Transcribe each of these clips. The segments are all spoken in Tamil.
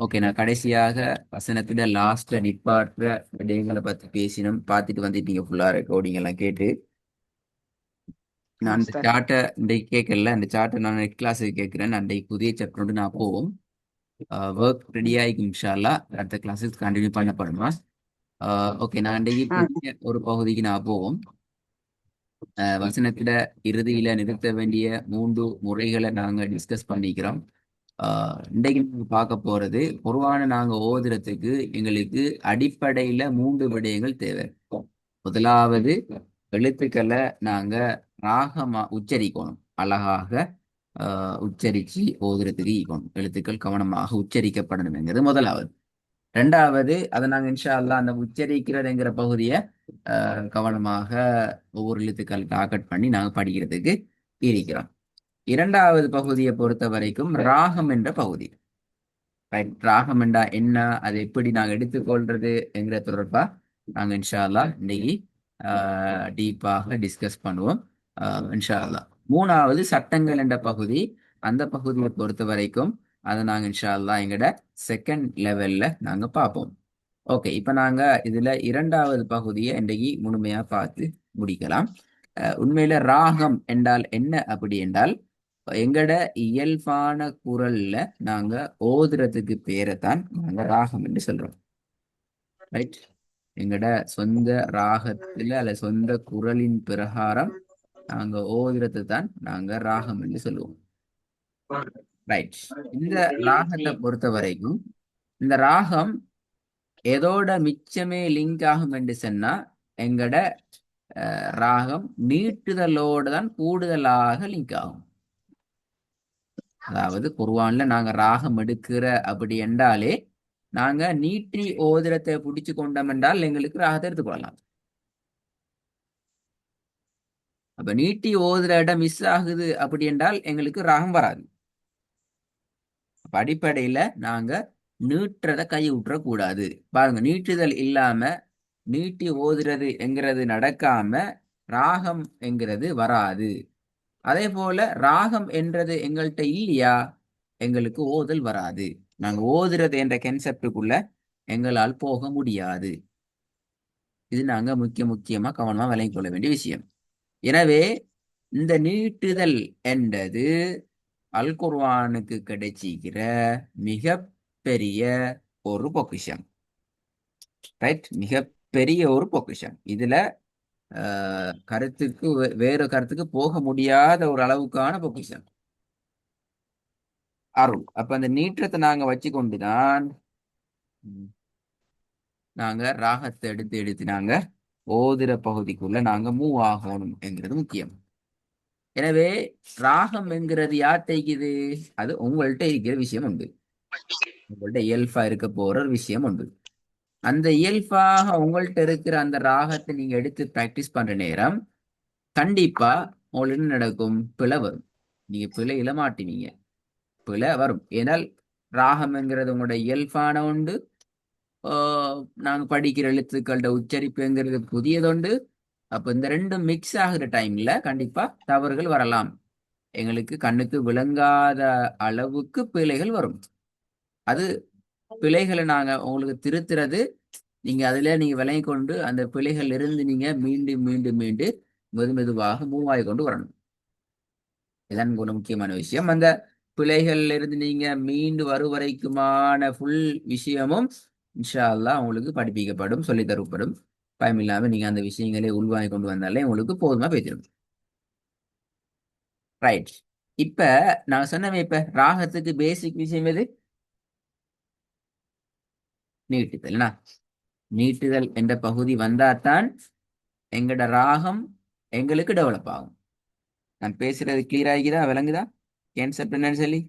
ஓகே, நான் கடைசியாக வசனத்துல லாஸ்ட்ல நிப்பாட்டுற விடயங்களை பத்தி பேசினோம். பார்த்துட்டு வந்துட்டீங்க ஃபுல்லா ரெக்கார்டிங் எல்லாம் கேட்டு. நான் அந்த சரி. சார்ட்டை இன்றைக்கு கேட்கல. அந்த சார்ட்டை நான் நெட் கிளாஸுக்கு கேட்கிறேன். அன்றைக்கு புதிய சாப்டர் நான் போவோம். ஒர்க் ரெடி ஆகிக்கும் இன்ஷால்லா. அடுத்த கிளாஸுக்கு கண்டினியூ பண்ணப்படுமா? ஓகே, நான் இன்றைக்கு ஆ புதிய ஒரு பகுதிக்கு நான் போவோம். வசனத்திட இறுதியில நிறுத்த வேண்டிய 3 முறைகளை நாங்க டிஸ்கஸ் பண்ணிக்கிறோம். இன்றைக்கு நாங்க பார்க்க போறது குர்ஆனை நாங்க ஓதுறதுக்கு எங்களுக்கு அடிப்படையில 3 விடயங்கள் தேவை. முதலாவது, எழுத்துக்களை நாங்க ராகமா உச்சரிக்கணும். அழகாக உச்சரிச்சு ஓதுறதுக்கு ஈக்கணும். எழுத்துக்கள் கவனமாக உச்சரிக்கப்படணுங்கிறது முதலாவது. ரெண்டாவது, அதை நாங்க இன்ஷா அல்லாஹ் அந்த உச்சரிக்கிறதுங்கிற பகுதியை கவனமாக ஒவ்வொரு எழுத்துக்கள் டார்கெட் பண்ணி நாங்க படிக்கிறதுக்கு இருக்கிறோம். இரண்டாவது பகுதியை பொறுத்த வரைக்கும் ராகம் என்ற பகுதி. ரைட், ராகம் என்றா என்ன, அதை எப்படி நாங்க எடுத்துக்கொள்றது என்கிற தொடர்பா நாங்க இன்ஷா அல்லாஹ் இன்னைக்கு டீப்பாக டிஸ்கஸ் பண்ணுவோம். இன்ஷா அல்லாஹ் மூணாவது சட்டங்கள் என்ற பகுதி. அந்த பகுதியை பொறுத்த வரைக்கும் அதை நாங்க இன்ஷா அல்லாஹ் எங்கட செகண்ட் லெவல்ல நாங்க பார்ப்போம். ஓகே, இப்ப நாங்க இதுல இரண்டாவது பகுதியை இன்றைக்கு முழுமையா பார்த்து முடிக்கலாம். உண்மையில ராகம் என்றால் என்ன அப்படி என்றால், எங்கட இயல்பான குரல்ல நாங்க ஓதுறதுக்கு பேரைத்தான் நாங்க ராகம் என்று சொல்றோம். ரைட், எங்கட சொந்த ராகத்துல அல்ல சொந்த குரலின் பிரகாரம் நாங்க ஓதுறது தான் நாங்க ராகம் என்று சொல்லுவோம். ரைட், இந்த ராகத்தை பொறுத்த வரைக்கும் இந்த ராகம் எதோட மிச்சமே லிங்க் ஆகும் என்று சொன்னா, எங்கட ராகம் நீட்டுதலோட தான் கூடுதலாக லிங்க் ஆகும். அதாவது குர்ஆன்ல நாங்க ராகம் எடுக்கிற அப்படி என்றாலே நாங்க நீட்டி ஓதுரத்தை பிடிச்சு கொண்டோம் என்றால் எங்களுக்கு ராகத்தை எடுத்துக்கொள்ளலாம். அப்ப நீட்டி ஓதுற இடம் மிஸ் ஆகுது அப்படி என்றால் எங்களுக்கு ராகம் வராது. அப்ப அடிப்படையில நாங்க நீட்டுறத கை விட்டுற கூடாது. பாருங்க, நீட்டுதல் இல்லாம நீட்டி ஓதுறது என்கிறது நடக்காம ராகம் என்கிறது வராது. அதே போல ராகம் என்றது எங்கள்கிட்ட இல்லையா, எங்களுக்கு ஓதல் வராது. நாங்க ஓதுறது என்ற கன்செப்டுக்குள்ள எங்களால் போக முடியாது. இது நாங்க முக்கியமா கவனமா விளங்கிக் கொள்ள வேண்டிய விஷயம். எனவே இந்த நீட்டுதல் என்றது அல் குர்ஆனுக்கு கிடைச்சிக்கிற மிக பெரிய ஒரு பொக்கிஷம். ரைட், மிக பெரிய ஒரு பொக்கிஷம். இதுல கருத்துக்கு வேறு கருத்துக்கு போக முடியாத ஒரு அளவுக்கான பொக்கிஷம் அருள். அப்ப அந்த நீற்றத்தை நாங்க வச்சு கொண்டுதான் நாங்க ராகத்தை எடுத்து எடுத்து நாங்க ஓதுற பகுதிக்குள்ள நாங்க மூவ் ஆகணும் என்கிறது முக்கியம். எனவே ராகம் என்கிறது யார்கிட்ட இருக்குது? அது உங்கள்கிட்ட இருக்கிற விஷயம் உண்டு. உங்கள்கிட்ட இயல்பா இருக்க போற ஒரு விஷயம் உண்டு. அந்த இயல்பாக உங்கள்கிட்ட இருக்கிற அந்த ராகத்தை நீங்க எடுத்து பிராக்டிஸ் பண்ற நேரம் கண்டிப்பா உங்களுக்கு என்ன நடக்கும்? பிழை வரும். நீங்க பிழையில மாட்டினீங்க. பிழை வரும். ஏனால் ராகம் என்கிறது உங்களோட இயல்பான உண்டு. நாங்க படிக்கிற எழுத்துக்களோட உச்சரிப்புங்கிறது புதியதுண்டு. அப்ப இந்த ரெண்டும் மிக்ஸ் ஆகுற டைம்ல கண்டிப்பா தவறுகள் வரலாம். எங்களுக்கு கண்ணுக்கு விளங்காத அளவுக்கு பிழைகள் வரும். அது பிழைகளை நாங்க உங்களுக்கு திருத்துறது, நீங்க அதுல நீங்க விளங்கி கொண்டு அந்த பிழைகள் இருந்து நீங்க மீண்டும் மீண்டும் மீண்டும் மெதுவாக மூவ் ஆகி கொண்டு வரணும். இதான் ஒரு முக்கியமான விஷயம். அந்த பிழைகள்ல இருந்து நீங்க மீண்டு வரும் வரைக்குமான ஃபுல் விஷயமும் இன்ஷா அல்லாஹ் உங்களுக்கு படிப்பிக்கப்படும், சொல்லித் தரப்படும். பயமில்லாம நீங்க அந்த விஷயங்களை உள்வாங்கி கொண்டு வந்தாலே உங்களுக்கு போதுமா பேசிடும். ரைட், இப்ப நான் சொன்னவே, இப்ப ராகத்துக்கு பேசிக் விஷயம் எது? நீட்டுதல். நீட்டுதல் என்ற பகுதி வந்தாதான் எங்கட ராகம் எங்களுக்கு டெவலப் ஆகும். நான் பேசுறது கிளியர் ஆகிக்குதா, விளங்குதா? கேன்சர் என்னன்னு சொல்லி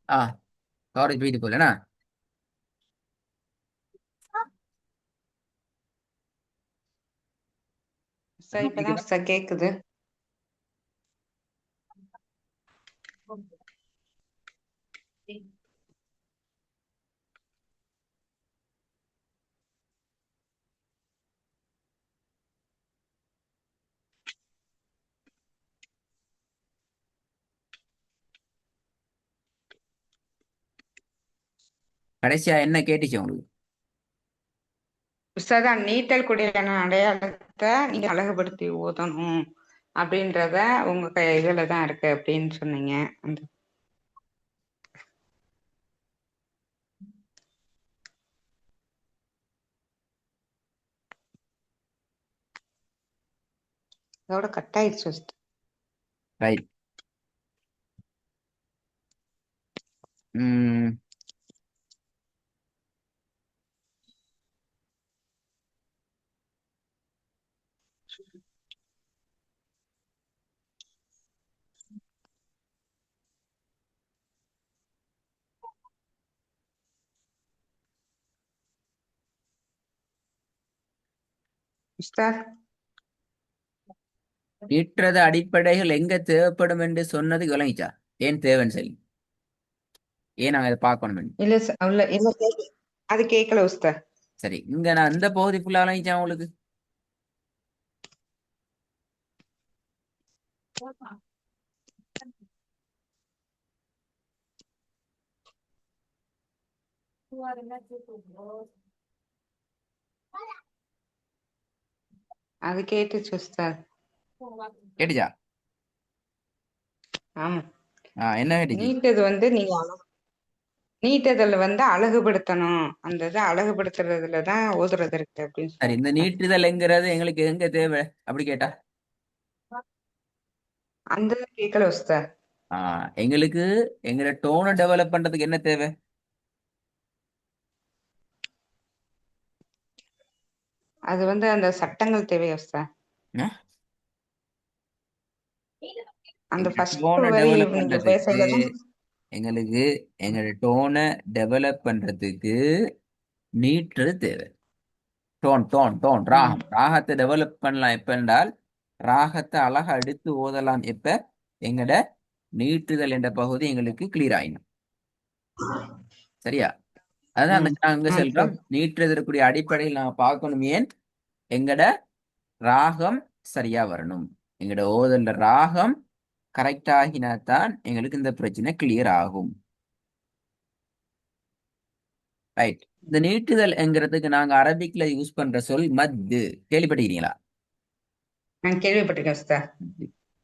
ஆ கவரேஜ் போயிட்டு போலண்ணா. சார் இப்பதான் சார் கேக்குது. கடைசியா என்ன கேட்டுச்சு உங்களுக்கு? உஸ்தாதான் நீட்டல் குடியான அடையாளத்தை நீங்க அழகுபடுத்தி ஓதணும் அப்படின்றத உங்க இதுலதான் இருக்கு அப்படின்னு சொன்னீங்க. அந்த அதோட கட் ஆயிடுச்சு உஸ்தாத். ரைட். உஸ்தாத் நீட்டுறது அடிப்படைகள் எங்க தேவைப்படும் என்று சொன்னது விளங்கிச்சா? ஏன் தேவைன்னு சொல்லி, ஏன் நாங்க இதை பார்க்கணும்? இல்ல சார் இல்ல இல்ல அது கேட்கல உஸ்தாத். சரி, இங்க நான் இந்த பகுதி ஃபுல்லா விளங்கிச்சா உங்களுக்கு? அது கேட்டுச்சு உஸ்தாத். கேட்டுச்சா? ஆமா. என்ன கேட்டுச்சு? நீட்டது வந்து நீங்க நீட்டதுல வந்து அழகுபடுத்தணும், அந்த இதை அழகுபடுத்துறதுலதான் ஓதுறது இருக்கு அப்படின்னு சரி, இந்த சொன்னாங்க. நீட்டுதல்ங்கிறது எங்களுக்கு எங்க தேவை அப்படி கேட்டா? அந்த கேட்கல உஸ்தாத். எங்களுக்கு எங்களோட டோனை டெவலப் பண்றதுக்கு என்ன தேவை? அது வந்து அந்த சட்டங்கள் தேவை உஸ்தாத். அந்த ஃபர்ஸ்ட் டோனை வரி டெவலப் நீங்க பண்றதுக்கு பேசலதான். எங்களுக்கு எங்களோட டோனை டெவலப் பண்றதுக்கு நீட்டுறது தேவை. டோன் டோன் டோன் ராகம், ராகத்தை டெவலப் பண்ணலாம் எப்ப என்றால், ராகத்தை அழகா எடுத்து ஓதலாம் எப்ப? எங்கட நீட்டுதல் என்ற பகுதி எங்களுக்கு கிளியர் ஆயிடும். சரியா? அதான் நாங்க சரி. சொல்றோம், நீட்டுறதற்குரிய அடிப்படையில் நாங்க பார்க்கணும். ஏன்? எங்கட ராகம் சரியா வரணும். எங்கட ஓதல்ல ராகம் கரெக்ட் ஆகினாதான் எங்களுக்கு இந்த பிரச்சனை கிளியர் ஆகும். ரைட். இந்த நீட்டுதல் என்கிறதுக்கு நாங்க அரபிக்ல யூஸ் பண்ற சொல் மத்து. கேள்விப்பட்டிருக்கீங்களா? நான் கேள்விப்பட்டிருக்கேன் உஸ்தாத்.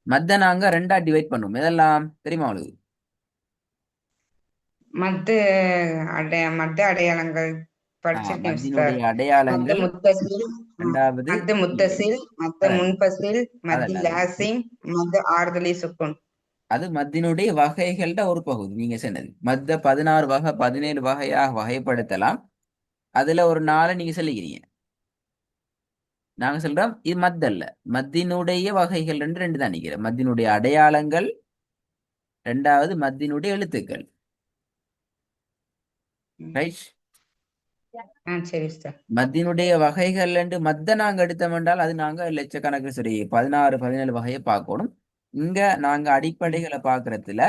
மத்த நாங்க ரெண்டா டிவைட் பண்ணுவோம். இதெல்லாம் தெரியுமா உங்களுக்கு? மத்த அடையாளங்கள் படிச்சிருக்கேன் மத்தினுடைய உஸ்தாத். மத்த அடையாளங்கள் முத்தசில், ரெண்டாவது மத்த முத்தசில், மத்த அதல்ல முன்பசில், மத்தி அதல்ல அதல்ல லாசிம், மத்த ஆறுதலி சுக்குன். அது மத்தினுடைய வகைகள்ட ஒரு பகுதி. நீங்க சொன்னது மத்த 16 வகை 17 வகையாக வகைப்படுத்தலாம். அதுல ஒரு 4 நீங்க சொல்லிக்கிறீங்க. நாங்க சொல்றோம் இது மத்தல்ல, மத்தினுடைய வகைகள் ரெண்டு தான் நினைக்கிறேன். மத்தினுடைய அடையாளங்கள், ரெண்டாவது மத்தினுடைய எழுத்துக்கள். ரைட். சரி உஸ்தாத். மத்தினுடைய வகைகள் மத்த நாங்க எடுத்தோம் என்றால் அது நாங்க லட்சக்கணக்கில் சரி 16 17 வகையை பார்க்கணும். இங்க நாங்க ம். அடிப்படைகளை பார்க்கறதுல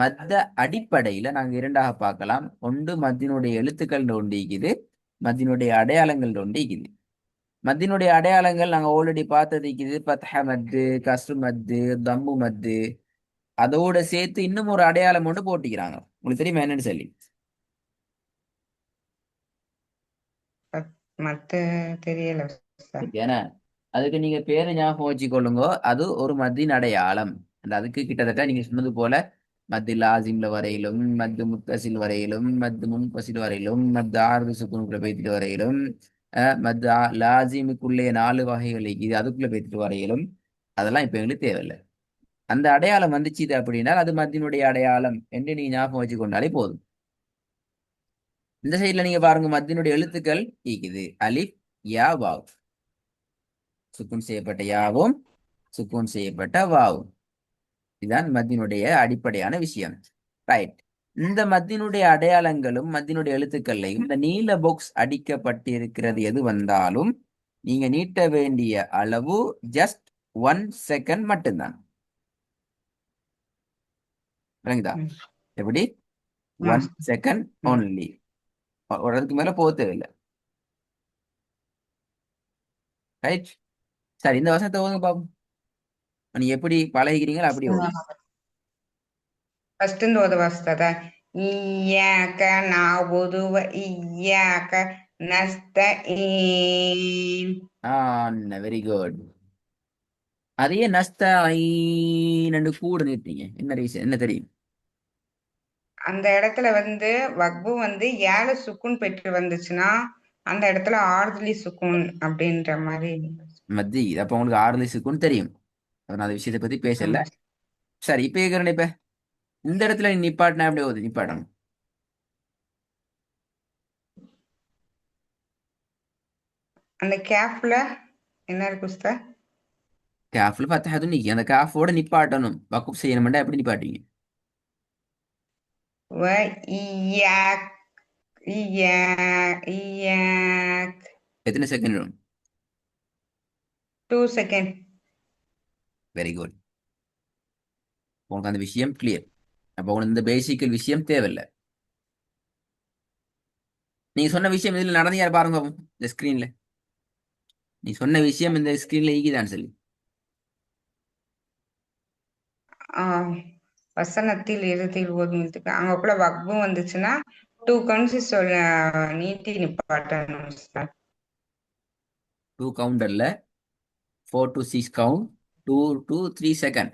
மத்த அடிப்படையில நாங்க இரண்டாக பார்க்கலாம். ஒன்று மத்தினுடைய எழுத்துக்கள் ஒன்று இருக்குது, மத்தினுடைய அடையாளங்கள் ஒன்று இருக்குது. மத்தினுடைய அடையாளங்கள் நாங்க ஆல்ரெடி பார்த்தது இருக்குது. பத்ஹ மத்து, கஸ்ரு மத்து, தம்மு மத்து, அதோட சேர்த்து இன்னும் ஒரு அடையாளம் ஒன்று போட்டிக்கிறாங்க. உங்களுக்கு தெரியுமா என்னன்னு சொல்லி? மத்த தெரியல உஸ்தாத். ஏன்னா அதுக்கு நீங்க பேரு ஞாபகம் வச்சுக்கொள்ளுங்க. அது ஒரு மத்தின் அடையாளம். அதுக்கு கிட்டத்தட்ட நீங்க சொன்னது போல மத்து லாசிம்ல வரையிலும், மத்து முத்தசில் வரையிலும், மத்து முன்பசில் வரையிலும், மத்து ஆறுது சுக்குனுக்குள்ள பேத்திட்டு வரையிலும், மத்து லாசிமுக்குள்ளே 4 வகைகள் இது அதுக்குள்ள பேத்திட்டு வரையிலும், அதெல்லாம் இப்ப எங்களுக்கு தேவையில்லை. அந்த அடையாளம் வந்துச்சு அப்படின்னா அது மத்தினுடைய அடையாளம் என்று நீங்க ஞாபகம் வச்சு கொண்டாலே போதும். இந்த சைட்ல நீங்க பாருங்க, மத்தினுடைய எழுத்துக்கள் இருக்குது. அலிஃப், யா, வாவ். சுக்குன் செய்யப்பட்ட யாவும் சுக்குன் செய்யப்பட்ட வாவும். இதுதான் மத்தினுடைய அடிப்படையான விஷயம். ரைட். இந்த மத்தினுடைய அடையாளங்களும் மத்தினுடைய எழுத்துக்கள்லையும் இந்த நீல பாக்ஸ் அடிக்கப்பட்டிருக்கிறது எது வந்தாலும் நீங்க நீட்ட வேண்டிய அளவு ஜஸ்ட் 1 செகண்ட் மட்டும்தான். விளங்குதா? ம். எப்படி? ஆ 1 செகண்ட் ம். only. ஒரு அதுக்கு மேல போக தேவையில்லை. ரைட். சரி, இந்த வசனத்தை ஓதுங்க பாப்போம். நீ எப்படி பழகிக்கிறீங்களோ அப்படி ஓதுங்க. ஃபர்ஸ்ட் இந்த ஓதவா உஸ்தாதா? இய்யாக நஅபுது வ இய்யாக நஸ்தஈன். Very good. அதையே நஸ்தஈன் கூட நிறுத்தீங்க, என்ன ரீசன் என்ன தெரியும்? அந்த இடத்துல வக்பு ஏழு சுக்குன் பெற்று வந்துச்சுன்னா அந்த இடத்துல ஆறுதலி சுக்குன் அப்படின்ற மாதிரி. மத்தி அப்ப உங்களுக்கு ஆறுதல் தெரியும். நான் அந்த விஷயத்தை பத்தி பேசல. ஆமா. சரி, இப்ப கேக்குறேன். இப்ப இந்த இடத்துல நீ நிப்பாட்டினா எப்படி ஓது நிப்பாட்டணும்? அந்த கேப்ல என்ன இருக்கு உஸ்தாத்? காஃப்ல ஃபத்தஹத்து நீ அந்த காஃபோட நிப்பாட்டணும். வக்குப் செய்யணும்டா எப்படி நிப்பாட்டுவீங்க? வ இய்யாக் இய்யாக் எத்தனை செகண்ட் வரும்? 2 செகண்ட். Very good. உங்களுக்கு அந்த விஷயம் கிளியர். அப்போ உங்களுக்கு இந்த பேசிக்கல் விஷயம் தேவையில்லை. நீங்க சொன்ன விஷயம் இதுல நடந்து யார் பாருங்க பாப்போம், இந்த ஸ்கிரீன்ல. நீ சொன்ன விஷயம் இந்த ஸ்கிரீன்ல ஈகிதான் சொல்லி. வசனத்தில் இறுதியில் ஓதும் அங்கக்குள்ள வக்பு வந்துச்சுன்னா 2 கவுண்ட்ஸ் சொல்ல நீட்டி நிப்பாட்டணும் உஸ்தாத். 2 கவுண்டர்ல 4 to 6 கவுண்ட், 2 to 3 செகண்ட்.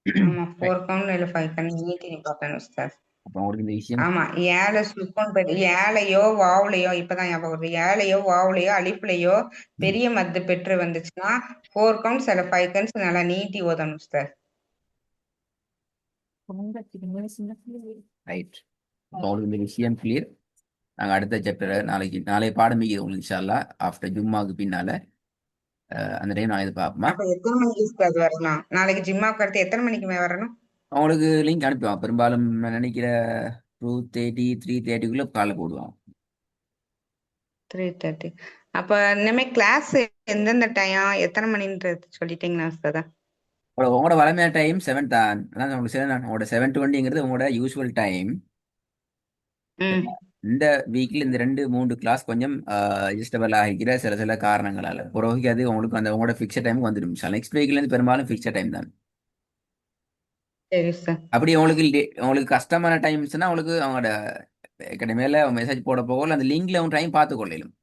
ஆமா, 4 கவுண்ட் இல்ல 5 கவுண்ட் நீட்டி நிப்பாட்டணும் உஸ்தாத். அப்போ உங்களுக்கு இந்த விஷயம் ஆமா, ஏழை சுக்குன் பெற்று ஏழையோ வாவுலையோ இப்பதான் ஞாபகம் வருது. ஏழையோ வாவுலையோ அலிஃப்லையோ பெரிய மத்து பெற்று வந்துச்சுன்னா 4 கவுண்ட்ஸ் இல்ல 5 கவுண்ட்ஸ் நல்லா நீட்டி ஓதணும் உஸ்தாத். ரைட். அப்போ உங்களுக்கு இந்த விஷயம் கிளியர். நாங்கள் அடுத்த சாப்டரை நாளை பாடம் உங்களுக்கு இன்ஷா அல்லாஹ் ஆஃப்டர் ஜும்மாவுக்கு பின்னால அந்த டைம் நான் இது பார்ப்போமா. அப்ப எத்தனை மணிக்கு உஸ்தாத் வரணும்? நாளைக்கு ஜிம்மாவுக்கு அடுத்து எத்தனை மணிக்கு வரணும்? அவங்களுக்கு லிங்க் அனுப்புவான். பெரும்பாலும் நான் நினைக்கிற 2:30 3:30க்குள்ள காலை போடுவான். 3:30. அப்ப இனிமே கிளாஸ் எந்தெந்த டைம் எத்தனை மணின்றது சொல்லிட்டீங்களா உஸ்தாதா? உங்களோட வளமையான டைம் 7 தான். அதான் உங்களுக்கு சரி, உங்களோட 7:20ங்கிறது உங்களோட யூஸ்வல் டைம். ம். இந்த வீக்ல இந்த 2 3 கிளாஸ் கொஞ்சம் அட்ஜஸ்டபிள் ஆகிக்கிற சில சில காரணங்களால பிறகு அது உங்களுக்கு அந்த உங்களோட ஃபிக்ஸட் டைம் வந்துடும். நெக்ஸ்ட் வீக்ல இருந்து பெரும்பாலும் ஃபிக்ஸட் டைம் தான். சரி சார். அப்படி உங்களுக்கு கஷ்டமான டைம்ஸ்னா உங்களுக்கு அவங்களோட அகாடமியில மெசேஜ் போட போகல அந்த லிங்க்ல உங்க டைம் பார்த்து கொள்ளையிலும்.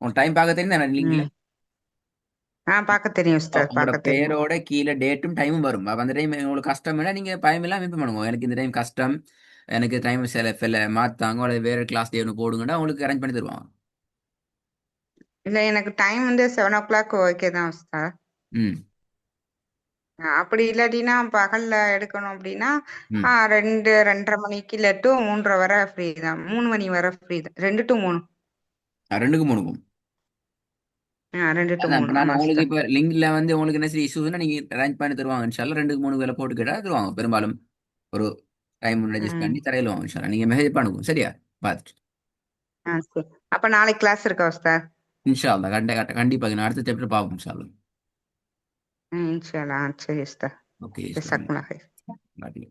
உங்களுக்கு டைம் பார்க்க தெரியும் லிங்க்ல. ம். பார்க்க தெரியும் உஸ்தாத், உங்களோட பார்க்க தெரியும். பேரோட கீழே டேட்டும் டைமும் வரும். அப்ப அந்த டைம் உங்களுக்கு கஷ்டம்னா நீங்க பயம் எல்லாம் இன்ஃபார்ம் பண்ணுங்க. எனக்கு இந்த டைம் கஷ்டம், எனக்கு டைம் சில மாத்தாங்க அல்லது வேற கிளாஸ் டே ஒன்று போடுங்கன்னா உங்களுக்கு அரேஞ்ச் பண்ணி தருவாங்க. இல்ல, எனக்கு டைம் 7 o'clock ஓகே தான் உஸ்தாத். ம். அப்படி இல்லாட்டினா பகல்ல எடுக்கணும் அப்படின்னா ம். 2 2:30 மணிக்கு இல்ல டு 3:30 வரை ஃப்ரீ தான். 3 மணி வரை ஃப்ரீ தான். 2 to 3. 2க்கும் 3க்கும் 2 to அதான் இப்ப 3 நான் ஆமா உங்களுக்கு உஸ்தாத். இப்ப லிங்க்ல வந்து உங்களுக்கு என்ன சரி இஷ்யூஸ்னா நீங்க அரேஞ்ச் பண்ணி தருவாங்க இன்ஷால்லா 2 3 வேலை போட்டு கேட்டா தருவாங்க பெரும்பாலும் ஒரு டைம் அட்ஜஸ்ட் ம். பண்ணி தரையிலுவாங்க இன்ஷால்லா நீங்க மெசேஜ் பண்ணுங்க சரியா பார்த்துட்டு சரி. அப்ப நாளைக்கு கிளாஸ் இருக்கா உஸ்தாத்? இன்ஷால்லா கண்டிப்பாக நான் அடுத்த சாப்டர் பார்ப்போம் இன்ஷால்லா இன்ஷா அல்லாஹ். சரி உஸ்தாத். ஓகே ஜஸாக்குமுல்லாஹ். நன்றி